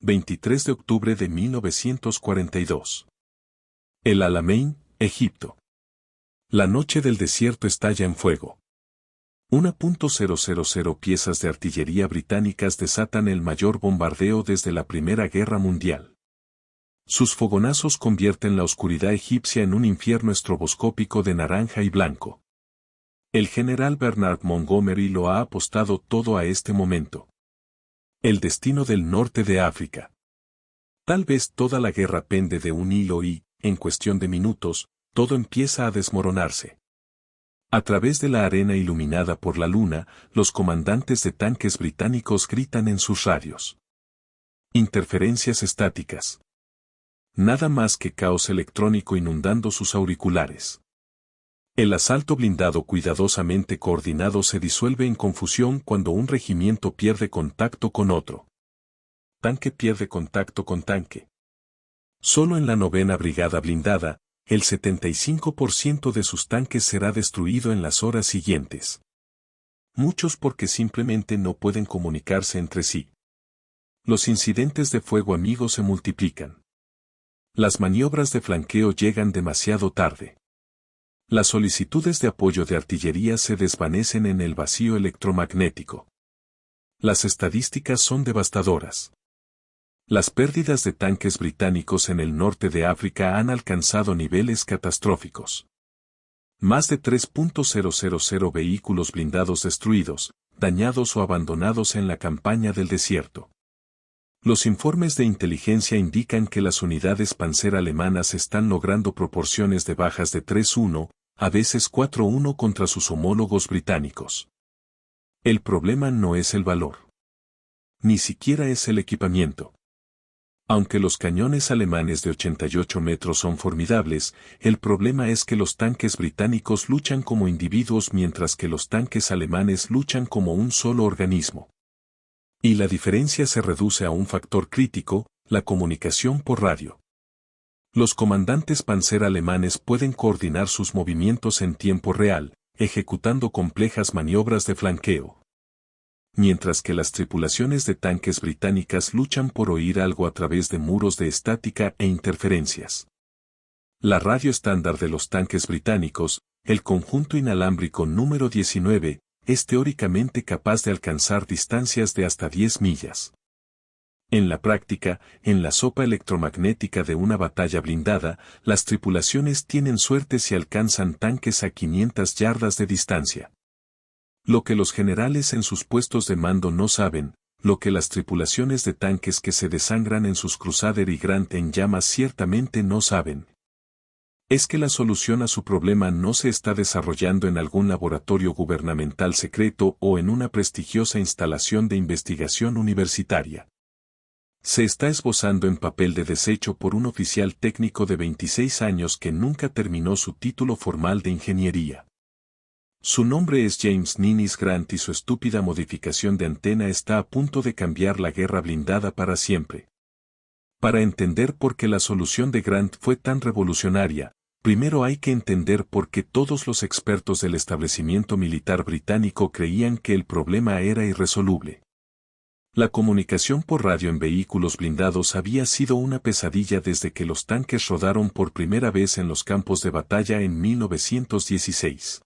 23 de octubre de 1942. El Alamein, Egipto. La noche del desierto estalla en fuego. 1.000 piezas de artillería británicas desatan el mayor bombardeo desde la Primera Guerra Mundial. Sus fogonazos convierten la oscuridad egipcia en un infierno estroboscópico de naranja y blanco. El general Bernard Montgomery lo ha apostado todo a este momento. El destino del norte de África. Tal vez toda la guerra pende de un hilo y, en cuestión de minutos, todo empieza a desmoronarse. A través de la arena iluminada por la luna, los comandantes de tanques británicos gritan en sus radios. Interferencias estáticas. Nada más que caos electrónico inundando sus auriculares. El asalto blindado cuidadosamente coordinado se disuelve en confusión cuando un regimiento pierde contacto con otro. Tanque pierde contacto con tanque. Solo en la 9ª Brigada Blindada, el 75% de sus tanques será destruido en las horas siguientes. Muchos porque simplemente no pueden comunicarse entre sí. Los incidentes de fuego amigo se multiplican. Las maniobras de flanqueo llegan demasiado tarde. Las solicitudes de apoyo de artillería se desvanecen en el vacío electromagnético. Las estadísticas son devastadoras. Las pérdidas de tanques británicos en el norte de África han alcanzado niveles catastróficos. Más de 3.000 vehículos blindados destruidos, dañados o abandonados en la campaña del desierto. Los informes de inteligencia indican que las unidades Panzer alemanas están logrando proporciones de bajas de 3-1, a veces 4-1 contra sus homólogos británicos. El problema no es el valor. Ni siquiera es el equipamiento. Aunque los cañones alemanes de 88 metros son formidables, el problema es que los tanques británicos luchan como individuos mientras que los tanques alemanes luchan como un solo organismo. Y la diferencia se reduce a un factor crítico, la comunicación por radio. Los comandantes Panzer alemanes pueden coordinar sus movimientos en tiempo real, ejecutando complejas maniobras de flanqueo. Mientras que las tripulaciones de tanques británicas luchan por oír algo a través de muros de estática e interferencias. La radio estándar de los tanques británicos, el conjunto inalámbrico número 19, es teóricamente capaz de alcanzar distancias de hasta 10 millas. En la práctica, en la sopa electromagnética de una batalla blindada, las tripulaciones tienen suerte si alcanzan tanques a 500 yardas de distancia. Lo que los generales en sus puestos de mando no saben, lo que las tripulaciones de tanques que se desangran en sus Crusader y Grant en llamas ciertamente no saben, es que la solución a su problema no se está desarrollando en algún laboratorio gubernamental secreto o en una prestigiosa instalación de investigación universitaria. Se está esbozando en papel de desecho por un oficial técnico de 26 años que nunca terminó su título formal de ingeniería. Su nombre es James Ninnis Grant y su estúpida modificación de antena está a punto de cambiar la guerra blindada para siempre. Para entender por qué la solución de Grant fue tan revolucionaria, primero hay que entender por qué todos los expertos del establecimiento militar británico creían que el problema era irresoluble. La comunicación por radio en vehículos blindados había sido una pesadilla desde que los tanques rodaron por primera vez en los campos de batalla en 1916.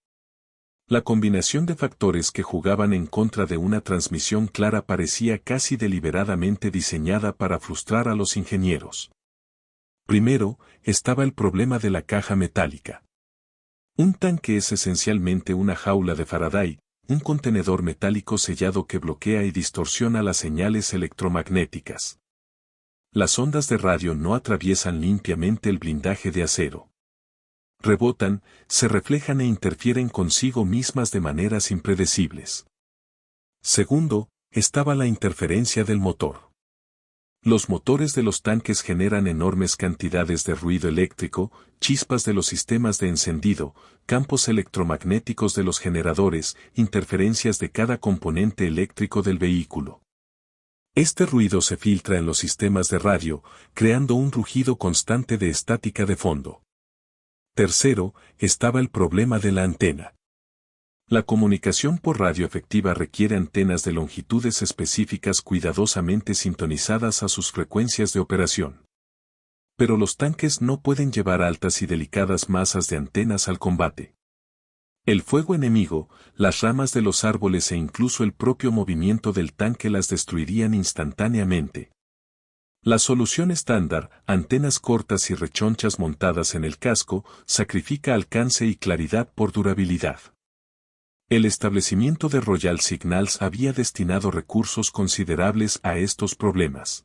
La combinación de factores que jugaban en contra de una transmisión clara parecía casi deliberadamente diseñada para frustrar a los ingenieros. Primero, estaba el problema de la caja metálica. Un tanque es esencialmente una jaula de Faraday, un contenedor metálico sellado que bloquea y distorsiona las señales electromagnéticas. Las ondas de radio no atraviesan limpiamente el blindaje de acero. Rebotan, se reflejan e interfieren consigo mismas de maneras impredecibles. Segundo, estaba la interferencia del motor. Los motores de los tanques generan enormes cantidades de ruido eléctrico, chispas de los sistemas de encendido, campos electromagnéticos de los generadores, interferencias de cada componente eléctrico del vehículo. Este ruido se filtra en los sistemas de radio, creando un rugido constante de estática de fondo. Tercero, estaba el problema de la antena. La comunicación por radio efectiva requiere antenas de longitudes específicas cuidadosamente sintonizadas a sus frecuencias de operación. Pero los tanques no pueden llevar altas y delicadas masas de antenas al combate. El fuego enemigo, las ramas de los árboles e incluso el propio movimiento del tanque las destruirían instantáneamente. La solución estándar, antenas cortas y rechonchas montadas en el casco, sacrifica alcance y claridad por durabilidad. El establecimiento de Royal Signals había destinado recursos considerables a estos problemas.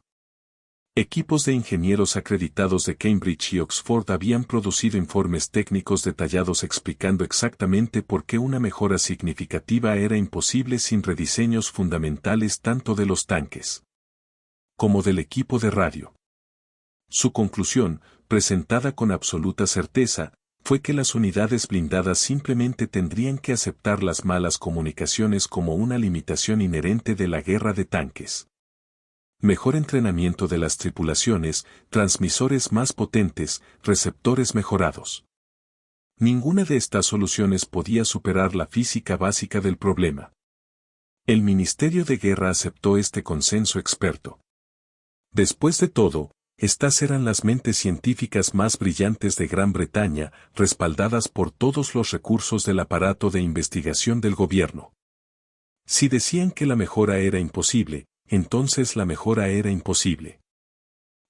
Equipos de ingenieros acreditados de Cambridge y Oxford habían producido informes técnicos detallados explicando exactamente por qué una mejora significativa era imposible sin rediseños fundamentales tanto de los tanques como del equipo de radio. Su conclusión, presentada con absoluta certeza, fue que las unidades blindadas simplemente tendrían que aceptar las malas comunicaciones como una limitación inherente de la guerra de tanques. Mejor entrenamiento de las tripulaciones, transmisores más potentes, receptores mejorados. Ninguna de estas soluciones podía superar la física básica del problema. El Ministerio de Guerra aceptó este consenso experto. Después de todo, estas eran las mentes científicas más brillantes de Gran Bretaña, respaldadas por todos los recursos del aparato de investigación del gobierno. Si decían que la mejora era imposible, entonces la mejora era imposible.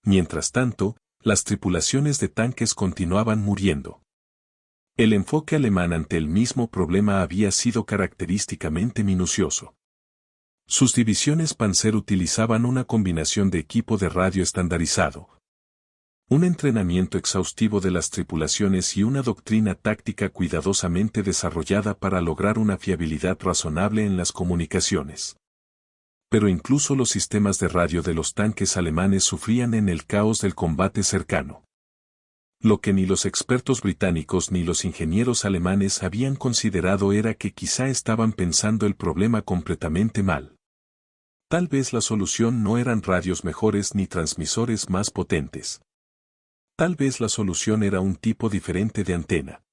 Mientras tanto, las tripulaciones de tanques continuaban muriendo. El enfoque alemán ante el mismo problema había sido característicamente minucioso. Sus divisiones Panzer utilizaban una combinación de equipo de radio estandarizado, un entrenamiento exhaustivo de las tripulaciones y una doctrina táctica cuidadosamente desarrollada para lograr una fiabilidad razonable en las comunicaciones. Pero incluso los sistemas de radio de los tanques alemanes sufrían en el caos del combate cercano. Lo que ni los expertos británicos ni los ingenieros alemanes habían considerado era que quizá estaban pensando el problema completamente mal. Tal vez la solución no eran radios mejores ni transmisores más potentes. Tal vez la solución era un tipo diferente de antena.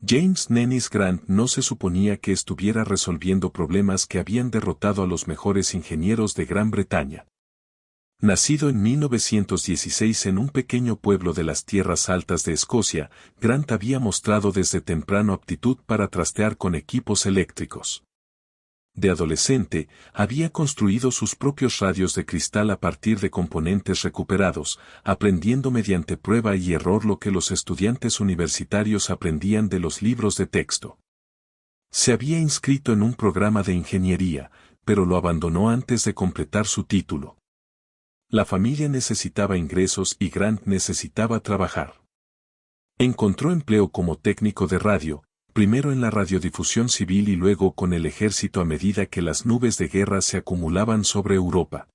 James Nennis Grant no se suponía que estuviera resolviendo problemas que habían derrotado a los mejores ingenieros de Gran Bretaña. Nacido en 1916 en un pequeño pueblo de las tierras altas de Escocia, Grant había mostrado desde temprano aptitud para trastear con equipos eléctricos. De adolescente, había construido sus propios radios de cristal a partir de componentes recuperados, aprendiendo mediante prueba y error lo que los estudiantes universitarios aprendían de los libros de texto. Se había inscrito en un programa de ingeniería, pero lo abandonó antes de completar su título. La familia necesitaba ingresos y Grant necesitaba trabajar. Encontró empleo como técnico de radio, primero en la radiodifusión civil y luego con el ejército a medida que las nubes de guerra se acumulaban sobre Europa.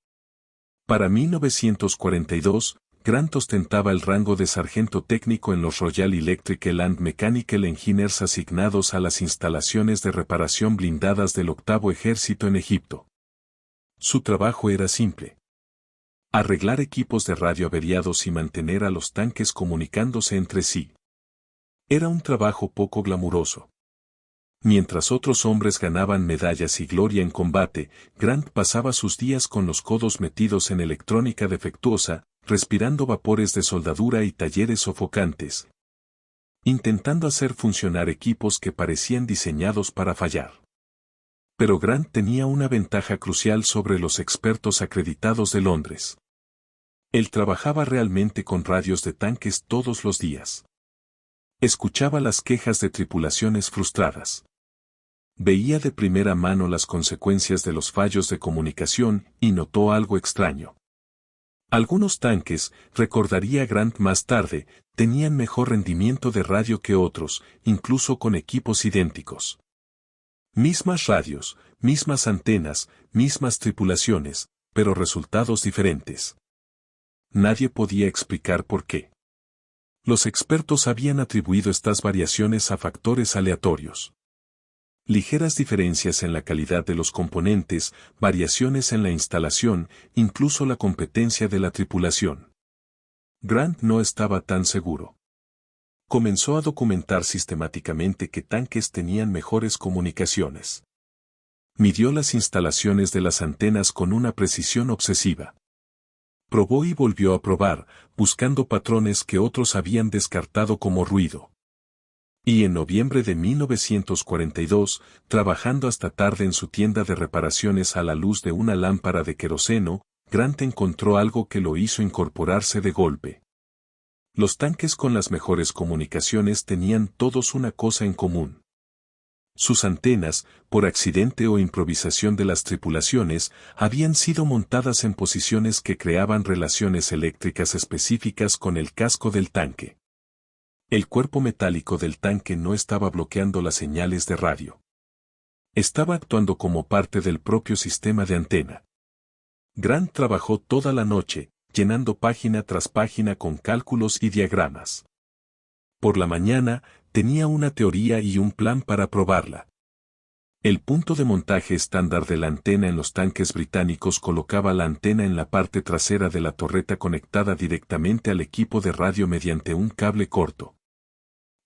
Para 1942, Grant ostentaba el rango de sargento técnico en los Royal Electrical and Mechanical Engineers asignados a las instalaciones de reparación blindadas del Octavo Ejército en Egipto. Su trabajo era simple: arreglar equipos de radio averiados y mantener a los tanques comunicándose entre sí. Era un trabajo poco glamuroso. Mientras otros hombres ganaban medallas y gloria en combate, Grant pasaba sus días con los codos metidos en electrónica defectuosa, respirando vapores de soldadura y talleres sofocantes, intentando hacer funcionar equipos que parecían diseñados para fallar. Pero Grant tenía una ventaja crucial sobre los expertos acreditados de Londres. Él trabajaba realmente con radios de tanques todos los días. Escuchaba las quejas de tripulaciones frustradas. Veía de primera mano las consecuencias de los fallos de comunicación y notó algo extraño. Algunos tanques, recordaría Grant más tarde, tenían mejor rendimiento de radio que otros, incluso con equipos idénticos. Mismas radios, mismas antenas, mismas tripulaciones, pero resultados diferentes. Nadie podía explicar por qué. Los expertos habían atribuido estas variaciones a factores aleatorios. Ligeras diferencias en la calidad de los componentes, variaciones en la instalación, incluso la competencia de la tripulación. Grant no estaba tan seguro. Comenzó a documentar sistemáticamente qué tanques tenían mejores comunicaciones. Midió las instalaciones de las antenas con una precisión obsesiva. Probó y volvió a probar, buscando patrones que otros habían descartado como ruido. Y en noviembre de 1942, trabajando hasta tarde en su tienda de reparaciones a la luz de una lámpara de queroseno, Grant encontró algo que lo hizo incorporarse de golpe. Los tanques con las mejores comunicaciones tenían todos una cosa en común. Sus antenas, por accidente o improvisación de las tripulaciones, habían sido montadas en posiciones que creaban relaciones eléctricas específicas con el casco del tanque. El cuerpo metálico del tanque no estaba bloqueando las señales de radio. Estaba actuando como parte del propio sistema de antena. Grant trabajó toda la noche, llenando página tras página con cálculos y diagramas. Por la mañana, tenía una teoría y un plan para probarla. El punto de montaje estándar de la antena en los tanques británicos colocaba la antena en la parte trasera de la torreta conectada directamente al equipo de radio mediante un cable corto.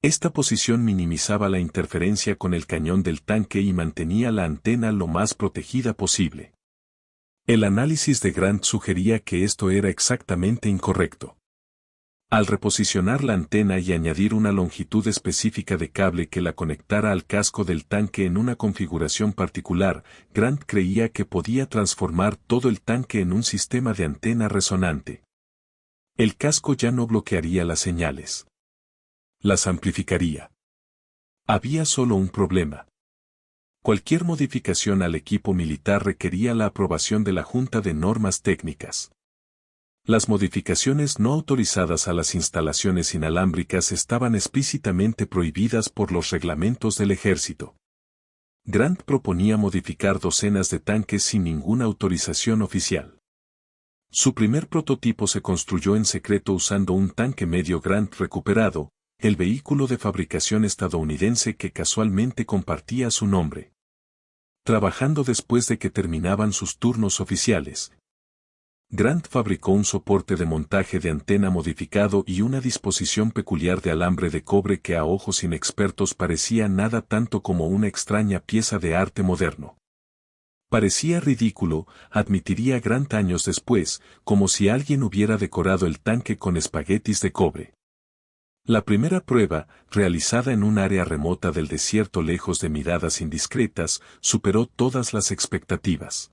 Esta posición minimizaba la interferencia con el cañón del tanque y mantenía la antena lo más protegida posible. El análisis de Grant sugería que esto era exactamente incorrecto. Al reposicionar la antena y añadir una longitud específica de cable que la conectara al casco del tanque en una configuración particular, Grant creía que podía transformar todo el tanque en un sistema de antena resonante. El casco ya no bloquearía las señales. Las amplificaría. Había solo un problema. Cualquier modificación al equipo militar requería la aprobación de la Junta de Normas Técnicas. Las modificaciones no autorizadas a las instalaciones inalámbricas estaban explícitamente prohibidas por los reglamentos del ejército. Grant proponía modificar docenas de tanques sin ninguna autorización oficial. Su primer prototipo se construyó en secreto usando un tanque medio Grant recuperado, el vehículo de fabricación estadounidense que casualmente compartía su nombre. Trabajando después de que terminaban sus turnos oficiales, Grant fabricó un soporte de montaje de antena modificado y una disposición peculiar de alambre de cobre que a ojos inexpertos parecía nada tanto como una extraña pieza de arte moderno. Parecía ridículo, admitiría Grant años después, como si alguien hubiera decorado el tanque con espaguetis de cobre. La primera prueba, realizada en un área remota del desierto lejos de miradas indiscretas, superó todas las expectativas.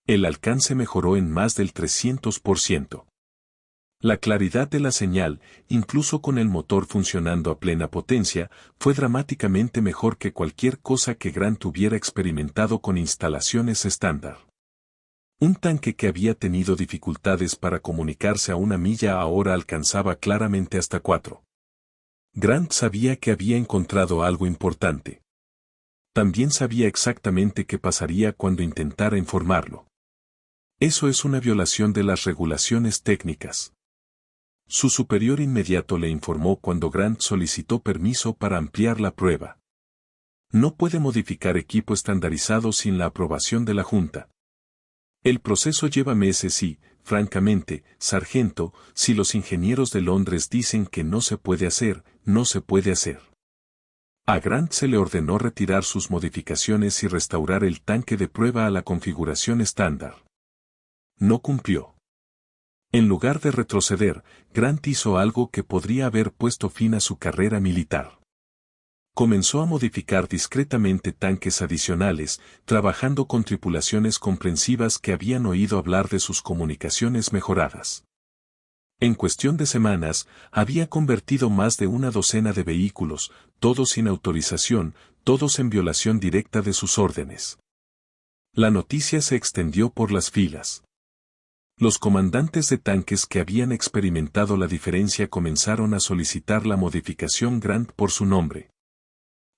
El alcance mejoró en más del 300%. La claridad de la señal, incluso con el motor funcionando a plena potencia, fue dramáticamente mejor que cualquier cosa que Grant hubiera experimentado con instalaciones estándar. Un tanque que había tenido dificultades para comunicarse a 1 milla ahora alcanzaba claramente hasta 4. Grant sabía que había encontrado algo importante. También sabía exactamente qué pasaría cuando intentara informarlo. Eso es una violación de las regulaciones técnicas. Su superior inmediato le informó cuando Grant solicitó permiso para ampliar la prueba. No puede modificar equipo estandarizado sin la aprobación de la Junta. El proceso lleva meses y, francamente, sargento, si los ingenieros de Londres dicen que no se puede hacer, no se puede hacer. A Grant se le ordenó retirar sus modificaciones y restaurar el tanque de prueba a la configuración estándar. No cumplió. En lugar de retroceder, Grant hizo algo que podría haber puesto fin a su carrera militar. Comenzó a modificar discretamente tanques adicionales, trabajando con tripulaciones comprensivas que habían oído hablar de sus comunicaciones mejoradas. En cuestión de semanas, había convertido más de una docena de vehículos, todos sin autorización, todos en violación directa de sus órdenes. La noticia se extendió por las filas. Los comandantes de tanques que habían experimentado la diferencia comenzaron a solicitar la modificación Grant por su nombre.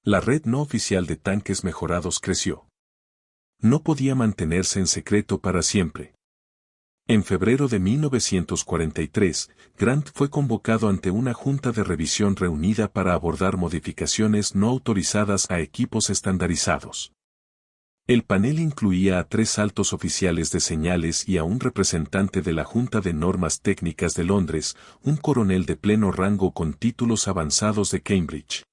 La red no oficial de tanques mejorados creció. No podía mantenerse en secreto para siempre. En febrero de 1943, Grant fue convocado ante una junta de revisión reunida para abordar modificaciones no autorizadas a equipos estandarizados. El panel incluía a 3 altos oficiales de señales y a un representante de la Junta de Normas Técnicas de Londres, un coronel de pleno rango con títulos avanzados de Cambridge.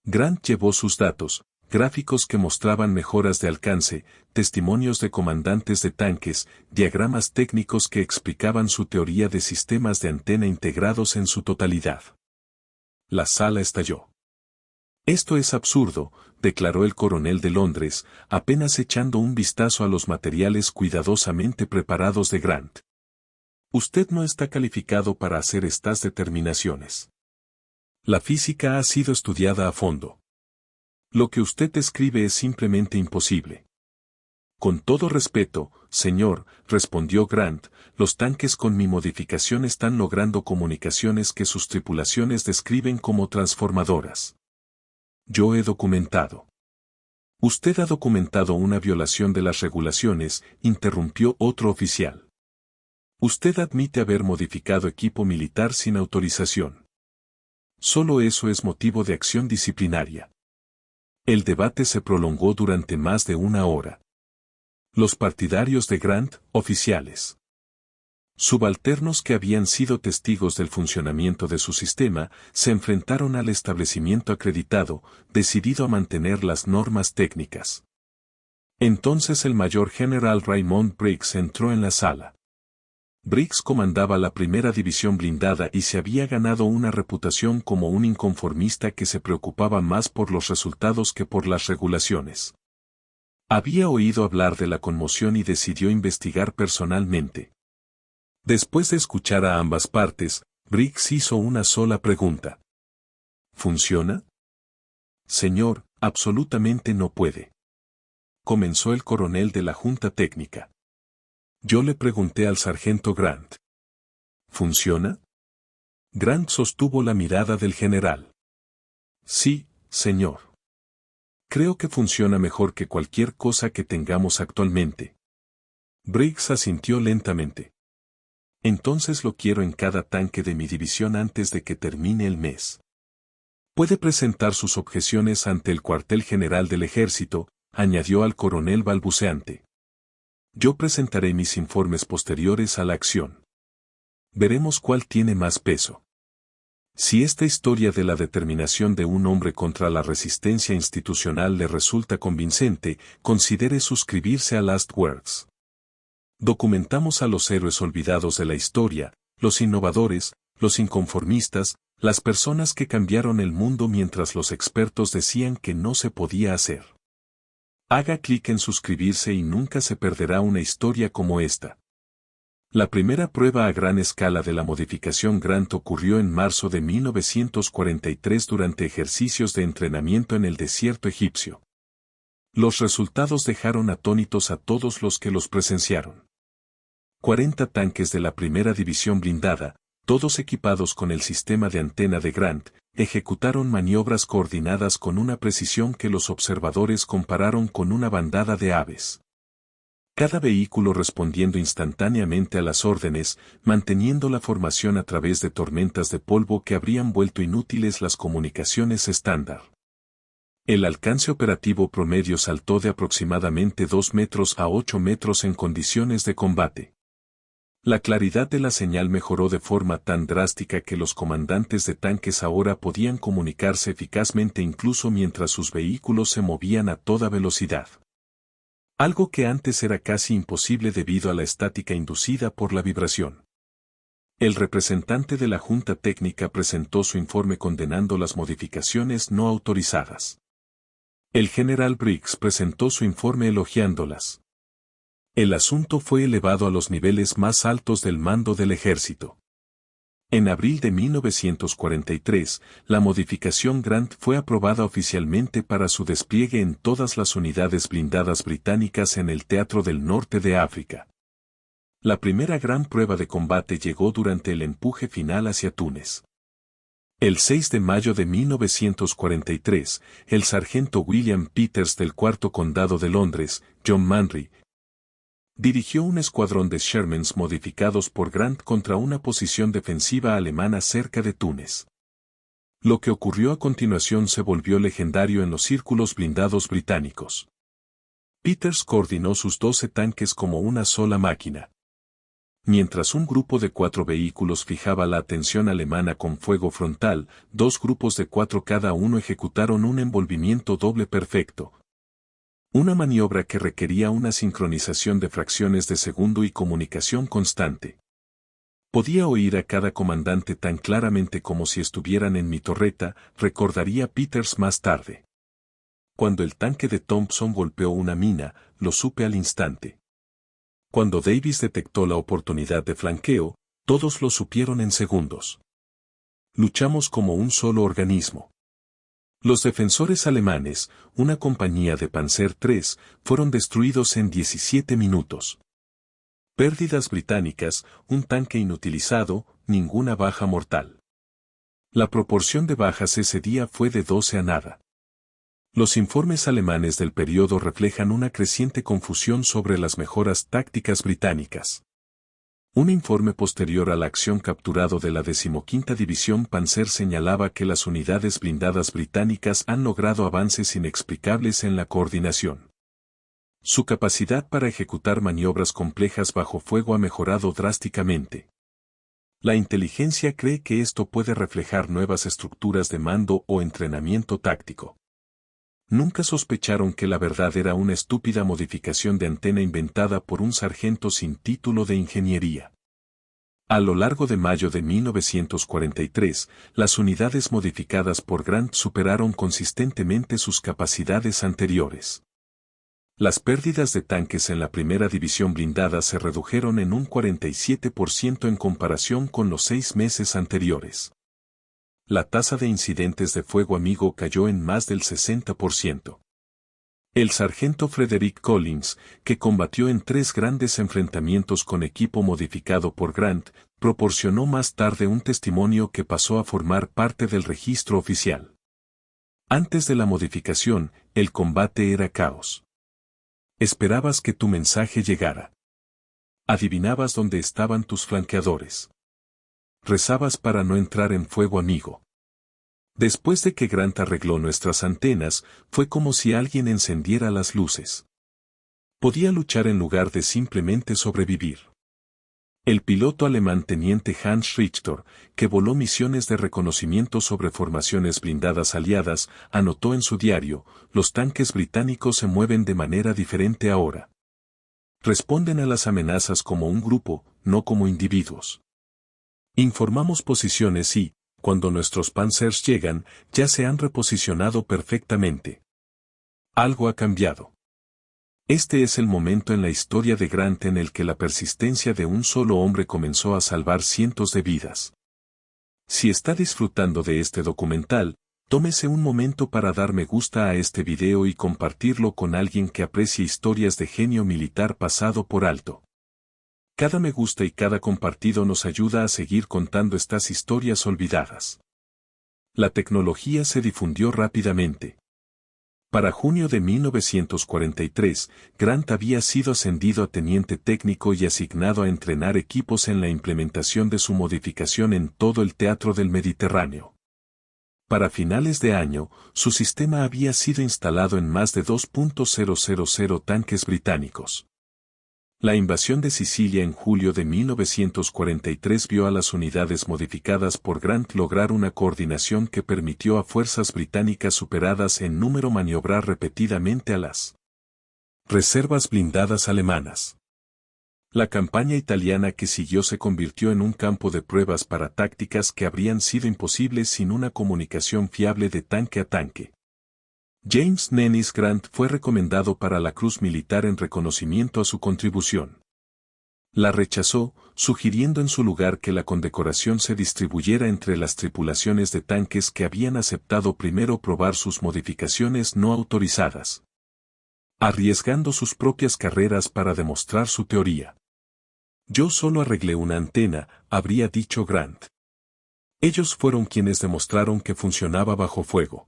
Grant llevó sus datos, gráficos que mostraban mejoras de alcance, testimonios de comandantes de tanques, diagramas técnicos que explicaban su teoría de sistemas de antena integrados en su totalidad. La sala estalló. «Esto es absurdo», declaró el coronel de Londres, apenas echando un vistazo a los materiales cuidadosamente preparados de Grant. «Usted no está calificado para hacer estas determinaciones. La física ha sido estudiada a fondo. Lo que usted escribe es simplemente imposible». «Con todo respeto, señor», respondió Grant, «los tanques con mi modificación están logrando comunicaciones que sus tripulaciones describen como transformadoras. Yo he documentado». «Usted ha documentado una violación de las regulaciones», interrumpió otro oficial. «Usted admite haber modificado equipo militar sin autorización. Solo eso es motivo de acción disciplinaria». El debate se prolongó durante más de una hora. Los partidarios de Grant, oficiales subalternos que habían sido testigos del funcionamiento de su sistema, se enfrentaron al establecimiento acreditado, decidido a mantener las normas técnicas. Entonces el mayor general Raymond Briggs entró en la sala. Briggs comandaba la primera división blindada y se había ganado una reputación como un inconformista que se preocupaba más por los resultados que por las regulaciones. Había oído hablar de la conmoción y decidió investigar personalmente. Después de escuchar a ambas partes, Briggs hizo una sola pregunta. ¿Funciona? Señor, absolutamente no puede. Comenzó el coronel de la Junta Técnica. Yo le pregunté al sargento Grant. ¿Funciona? Grant sostuvo la mirada del general. Sí, señor. Creo que funciona mejor que cualquier cosa que tengamos actualmente. Briggs asintió lentamente. Entonces lo quiero en cada tanque de mi división antes de que termine el mes. Puede presentar sus objeciones ante el cuartel general del ejército, añadió al coronel balbuceante. Yo presentaré mis informes posteriores a la acción. Veremos cuál tiene más peso. Si esta historia de la determinación de un hombre contra la resistencia institucional le resulta convincente, considere suscribirse a Last Words. Documentamos a los héroes olvidados de la historia, los innovadores, los inconformistas, las personas que cambiaron el mundo mientras los expertos decían que no se podía hacer. Haga clic en suscribirse y nunca se perderá una historia como esta. La primera prueba a gran escala de la modificación Grant ocurrió en marzo de 1943 durante ejercicios de entrenamiento en el desierto egipcio. Los resultados dejaron atónitos a todos los que los presenciaron. 40 tanques de la primera división blindada, todos equipados con el sistema de antena de Grant, ejecutaron maniobras coordinadas con una precisión que los observadores compararon con una bandada de aves. Cada vehículo respondiendo instantáneamente a las órdenes, manteniendo la formación a través de tormentas de polvo que habrían vuelto inútiles las comunicaciones estándar. El alcance operativo promedio saltó de aproximadamente 2 metros a 8 metros en condiciones de combate. La claridad de la señal mejoró de forma tan drástica que los comandantes de tanques ahora podían comunicarse eficazmente incluso mientras sus vehículos se movían a toda velocidad. Algo que antes era casi imposible debido a la estática inducida por la vibración. El representante de la Junta Técnica presentó su informe condenando las modificaciones no autorizadas. El general Briggs presentó su informe elogiándolas. El asunto fue elevado a los niveles más altos del mando del ejército. En abril de 1943, la modificación Grant fue aprobada oficialmente para su despliegue en todas las unidades blindadas británicas en el Teatro del Norte de África. La primera gran prueba de combate llegó durante el empuje final hacia Túnez. El 6 de mayo de 1943, el sargento William Peters del Cuarto Condado de Londres, John Manry, dirigió un escuadrón de Shermans modificados por Grant contra una posición defensiva alemana cerca de Túnez. Lo que ocurrió a continuación se volvió legendario en los círculos blindados británicos. Peters coordinó sus 12 tanques como una sola máquina. Mientras un grupo de 4 vehículos fijaba la atención alemana con fuego frontal, 2 grupos de 4 cada uno ejecutaron un envolvimiento doble perfecto. Una maniobra que requería una sincronización de fracciones de segundo y comunicación constante. Podía oír a cada comandante tan claramente como si estuvieran en mi torreta, recordaría Peters más tarde. Cuando el tanque de Thompson golpeó una mina, lo supe al instante. Cuando Davis detectó la oportunidad de flanqueo, todos lo supieron en segundos. Luchamos como un solo organismo. Los defensores alemanes, una compañía de Panzer III, fueron destruidos en 17 minutos. Pérdidas británicas, un tanque inutilizado, ninguna baja mortal. La proporción de bajas ese día fue de 12 a nada. Los informes alemanes del periodo reflejan una creciente confusión sobre las mejoras tácticas británicas. Un informe posterior a la acción capturado de la 15ª División Panzer señalaba que las unidades blindadas británicas han logrado avances inexplicables en la coordinación. Su capacidad para ejecutar maniobras complejas bajo fuego ha mejorado drásticamente. La inteligencia cree que esto puede reflejar nuevas estructuras de mando o entrenamiento táctico. Nunca sospecharon que la verdad era una estúpida modificación de antena inventada por un sargento sin título de ingeniería. A lo largo de mayo de 1943, las unidades modificadas por Grant superaron consistentemente sus capacidades anteriores. Las pérdidas de tanques en la primera división blindada se redujeron en un 47% en comparación con los 6 meses anteriores. La tasa de incidentes de fuego amigo cayó en más del 60%. El sargento Frederick Collins, que combatió en 3 grandes enfrentamientos con equipo modificado por Grant, proporcionó más tarde un testimonio que pasó a formar parte del registro oficial. Antes de la modificación, el combate era caos. Esperabas que tu mensaje llegara. Adivinabas dónde estaban tus flanqueadores. Rezabas para no entrar en fuego amigo. Después de que Grant arregló nuestras antenas, fue como si alguien encendiera las luces. Podía luchar en lugar de simplemente sobrevivir. El piloto alemán teniente Hans Richter, que voló misiones de reconocimiento sobre formaciones blindadas aliadas, anotó en su diario: los tanques británicos se mueven de manera diferente ahora. Responden a las amenazas como un grupo, no como individuos. Informamos posiciones y, cuando nuestros Panzers llegan, ya se han reposicionado perfectamente. Algo ha cambiado. Este es el momento en la historia de Grant en el que la persistencia de un solo hombre comenzó a salvar cientos de vidas. Si está disfrutando de este documental, tómese un momento para dar me gusta a este video y compartirlo con alguien que aprecie historias de genio militar pasado por alto. Cada me gusta y cada compartido nos ayuda a seguir contando estas historias olvidadas. La tecnología se difundió rápidamente. Para junio de 1943, Grant había sido ascendido a teniente técnico y asignado a entrenar equipos en la implementación de su modificación en todo el teatro del Mediterráneo. Para finales de año, su sistema había sido instalado en más de 2.000 tanques británicos. La invasión de Sicilia en julio de 1943 vio a las unidades modificadas por Grant lograr una coordinación que permitió a fuerzas británicas superadas en número maniobrar repetidamente a las reservas blindadas alemanas. La campaña italiana que siguió se convirtió en un campo de pruebas para tácticas que habrían sido imposibles sin una comunicación fiable de tanque a tanque. James Nennis Grant fue recomendado para la Cruz Militar en reconocimiento a su contribución. La rechazó, sugiriendo en su lugar que la condecoración se distribuyera entre las tripulaciones de tanques que habían aceptado primero probar sus modificaciones no autorizadas, arriesgando sus propias carreras para demostrar su teoría. Yo solo arreglé una antena, habría dicho Grant. Ellos fueron quienes demostraron que funcionaba bajo fuego.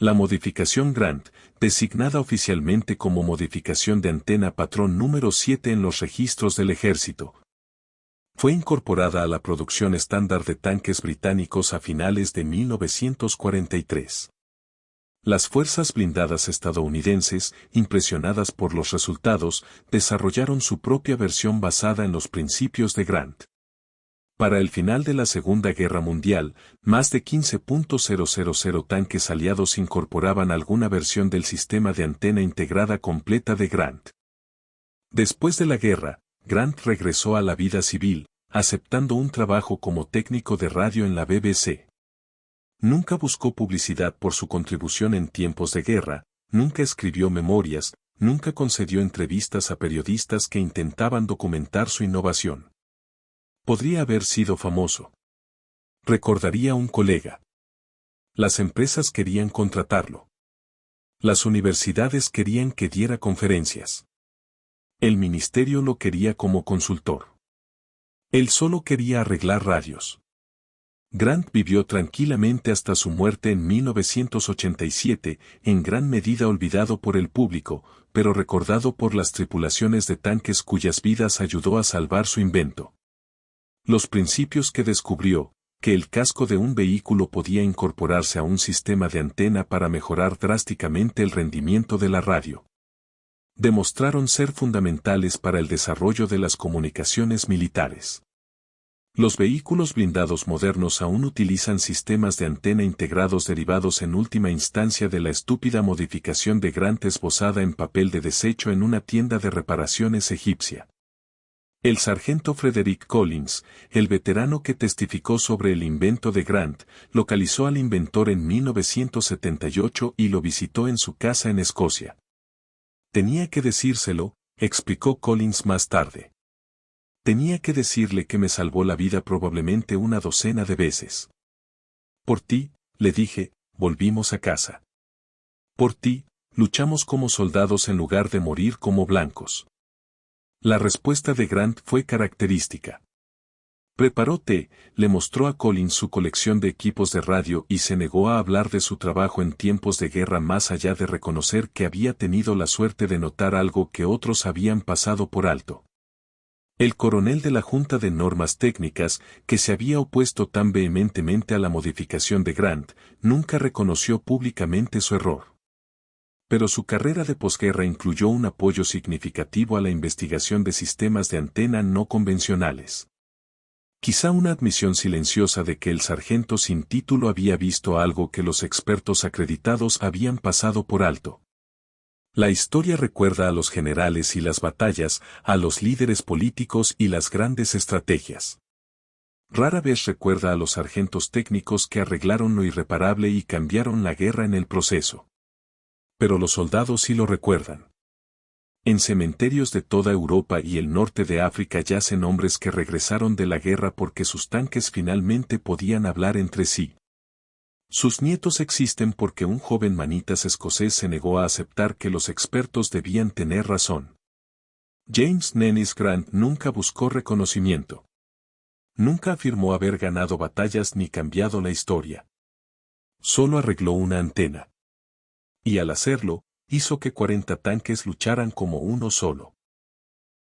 La modificación Grant, designada oficialmente como modificación de antena patrón número 7 en los registros del ejército, fue incorporada a la producción estándar de tanques británicos a finales de 1943. Las fuerzas blindadas estadounidenses, impresionadas por los resultados, desarrollaron su propia versión basada en los principios de Grant. Para el final de la Segunda Guerra Mundial, más de 15.000 tanques aliados incorporaban alguna versión del sistema de antena integrada completa de Grant. Después de la guerra, Grant regresó a la vida civil, aceptando un trabajo como técnico de radio en la BBC. Nunca buscó publicidad por su contribución en tiempos de guerra, nunca escribió memorias, nunca concedió entrevistas a periodistas que intentaban documentar su innovación. Podría haber sido famoso. Recordaría un colega. Las empresas querían contratarlo. Las universidades querían que diera conferencias. El ministerio lo quería como consultor. Él solo quería arreglar radios. Grant vivió tranquilamente hasta su muerte en 1987, en gran medida olvidado por el público, pero recordado por las tripulaciones de tanques cuyas vidas ayudó a salvar su invento. Los principios que descubrió, que el casco de un vehículo podía incorporarse a un sistema de antena para mejorar drásticamente el rendimiento de la radio, demostraron ser fundamentales para el desarrollo de las comunicaciones militares. Los vehículos blindados modernos aún utilizan sistemas de antena integrados derivados en última instancia de la estúpida modificación de Grant esbozada en papel de desecho en una tienda de reparaciones egipcia. El sargento Frederick Collins, el veterano que testificó sobre el invento de Grant, localizó al inventor en 1978 y lo visitó en su casa en Escocia. Tenía que decírselo, explicó Collins más tarde. Tenía que decirle que me salvó la vida probablemente una docena de veces. Por ti, le dije, volvimos a casa. Por ti, luchamos como soldados en lugar de morir como blancos. La respuesta de Grant fue característica. Preparó té, le mostró a Collins su colección de equipos de radio y se negó a hablar de su trabajo en tiempos de guerra más allá de reconocer que había tenido la suerte de notar algo que otros habían pasado por alto. El coronel de la Junta de Normas Técnicas, que se había opuesto tan vehementemente a la modificación de Grant, nunca reconoció públicamente su error. Pero su carrera de posguerra incluyó un apoyo significativo a la investigación de sistemas de antena no convencionales. Quizá una admisión silenciosa de que el sargento sin título había visto algo que los expertos acreditados habían pasado por alto. La historia recuerda a los generales y las batallas, a los líderes políticos y las grandes estrategias. Rara vez recuerda a los sargentos técnicos que arreglaron lo irreparable y cambiaron la guerra en el proceso. Pero los soldados sí lo recuerdan. En cementerios de toda Europa y el norte de África yacen hombres que regresaron de la guerra porque sus tanques finalmente podían hablar entre sí. Sus nietos existen porque un joven manitas escocés se negó a aceptar que los expertos debían tener razón. James Nennis Grant nunca buscó reconocimiento. Nunca afirmó haber ganado batallas ni cambiado la historia. Solo arregló una antena. Y al hacerlo, hizo que 40 tanques lucharan como uno solo.